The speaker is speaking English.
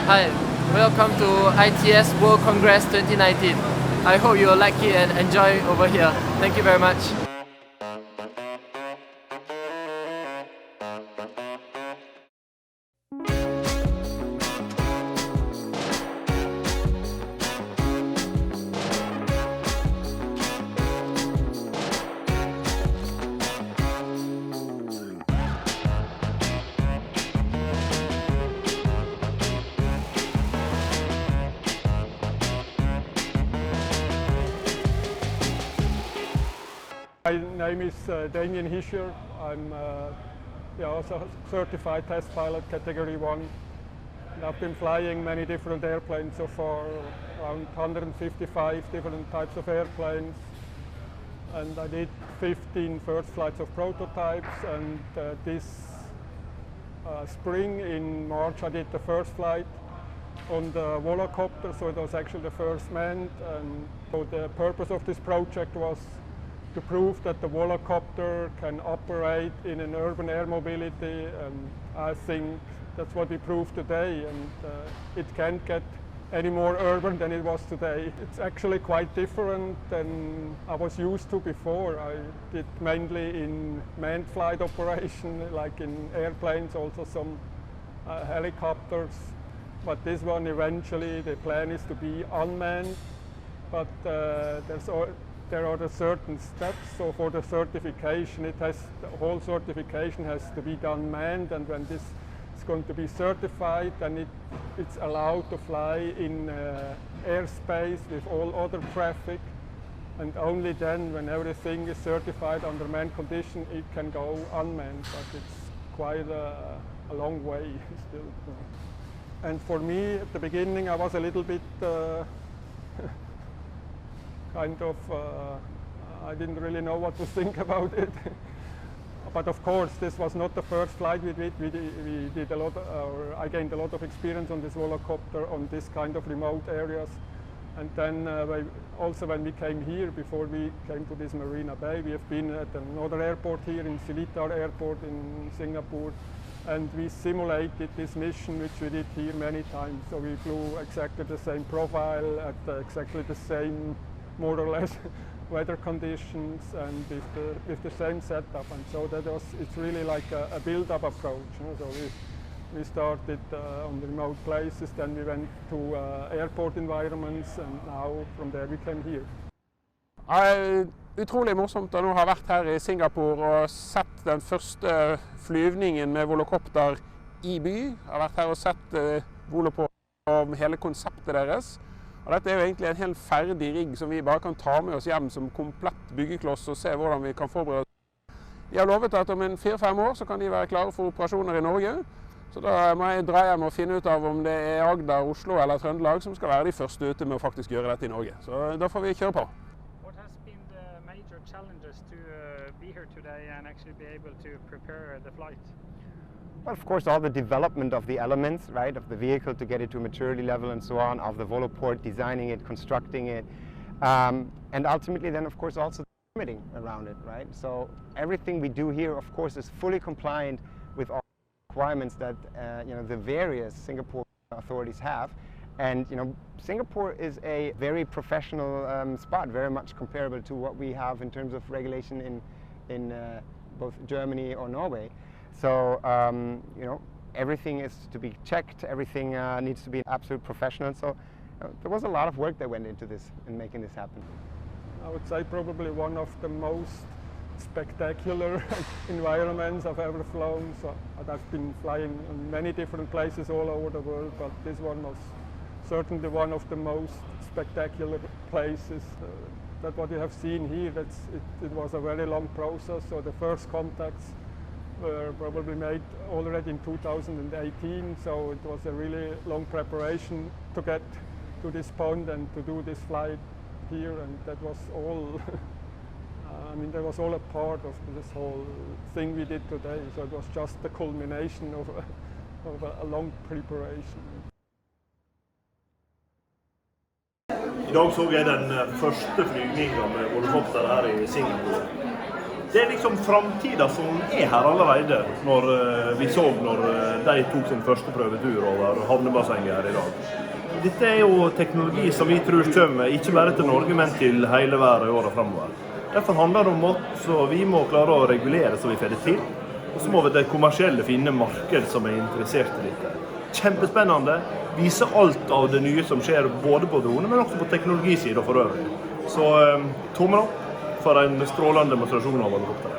Hi, welcome to ITS World Congress 2019. I hope you will like it and enjoy over here. Thank you very much. My name is Damien Hischer. I'm also a certified test pilot category 1. And I've been flying many different airplanes so far, around 155 different types of airplanes. And I did 15 first flights of prototypes, and this spring in March I did the first flight on the Volocopter, so it was actually the first manned. And so the purpose of this project was to prove that the Volocopter can operate in an urban air mobility, and I think that's what we proved today, and it can't get any more urban than it was today. It's actually quite different than I was used to before. I did mainly in manned flight operation, like in airplanes, also some helicopters, but this one eventually the plan is to be unmanned, but there are certain steps. So for the certification, the whole certification has to be done manned, and when this is going to be certified, then it's allowed to fly in airspace with all other traffic, and only then, when everything is certified under manned condition, it can go unmanned. But it's quite a long way still. And for me, at the beginning, I was a little bit I didn't really know what to think about it. But of course, this was not the first flight we did. We did a lot, I gained a lot of experience on this Volocopter, on this kind of remote areas. And then also when we came here, before we came to this Marina Bay, we have been at another airport here in Seletar Airport in Singapore. And we simulated this mission, which we did here many times. So we flew exactly the same profile at exactly the same, more or less, weather conditions, and with the same setup. And so it's really like a build-up approach. So we started on the remote places, then we went to airport environments, and now from there we came here. Utrolig morsomt å nå ha vært her i Singapore og sett den første flyvningen med Volocopter i by. Jeg har vært her og sett Volocopter og hele konseptet deres. Og dette er jo egentlig en helt ferdig rigg som vi bare kan ta med oss hjem som komplett byggekloss og se hvordan vi kan forberede oss. De har lovet at om 4-5 år så kan de være klare for operasjoner i Norge. Så da må jeg dra hjem og finne ut av om det er Agder, Oslo eller Trøndelag som skal være de første ute med å faktisk gjøre dette i Norge. Så da får vi kjøre på. What has been the major challenges to be here today and actually be able to prepare the flight? Well, of course, all the development of the elements, right, of the vehicle to get it to maturity level and so on, of the Voloport, designing it, constructing it, and ultimately then, of course, also the permitting around it, right? So everything we do here, of course, is fully compliant with all requirements that the various Singapore authorities have. And Singapore is a very professional spot, very much comparable to what we have in terms of regulation in both Germany or Norway. So everything is to be checked, everything needs to be absolute professional. So there was a lot of work that went into this in making this happen. I would say probably one of the most spectacular environments I've ever flown. So I've been flying in many different places all over the world, but this one was certainly one of the most spectacular places. That what you have seen here, it was a very long process. So the first contacts were probably made already in 2018, so it was a really long preparation to get to this point and to do this flight here, and that was all that was all a part of this whole thing we did today, so it was just the culmination of a long preparation. I dag så jeg den første flygningen med Volocopter her i Singapore. Det liksom framtiden som her allerede, når vi så når de tok sin første prøvetur over havnebassenget her i dag. Dette jo teknologi som vi tror kommer, ikke bare til Norge, men til hele verden i årene fremover. Derfor handler det om at vi må klare å regulere så vi får det til, og så må vi det kommersielle finne marked som interessert i dette. Kjempespennende, viser alt av det nye som skjer både på drone, men også på teknologisiden for øvrig. Så tommel opp for en strålende demonstrasjon av Volocopter.